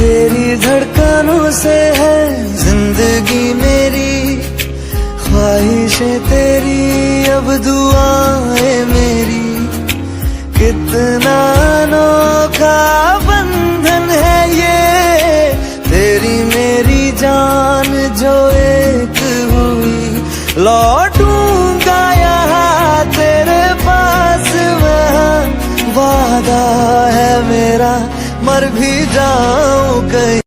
तेरी धड़कनों से है जिंदगी मेरी, ख्वाहिशें तेरी अब दुआएं मेरी। कितना अनोखा बंधन है ये, तेरी मेरी जान जो एक हुई। लौटूंगा यहाँ तेरे पास मैं, वादा है मेरा मर भी जाऊं कहीं।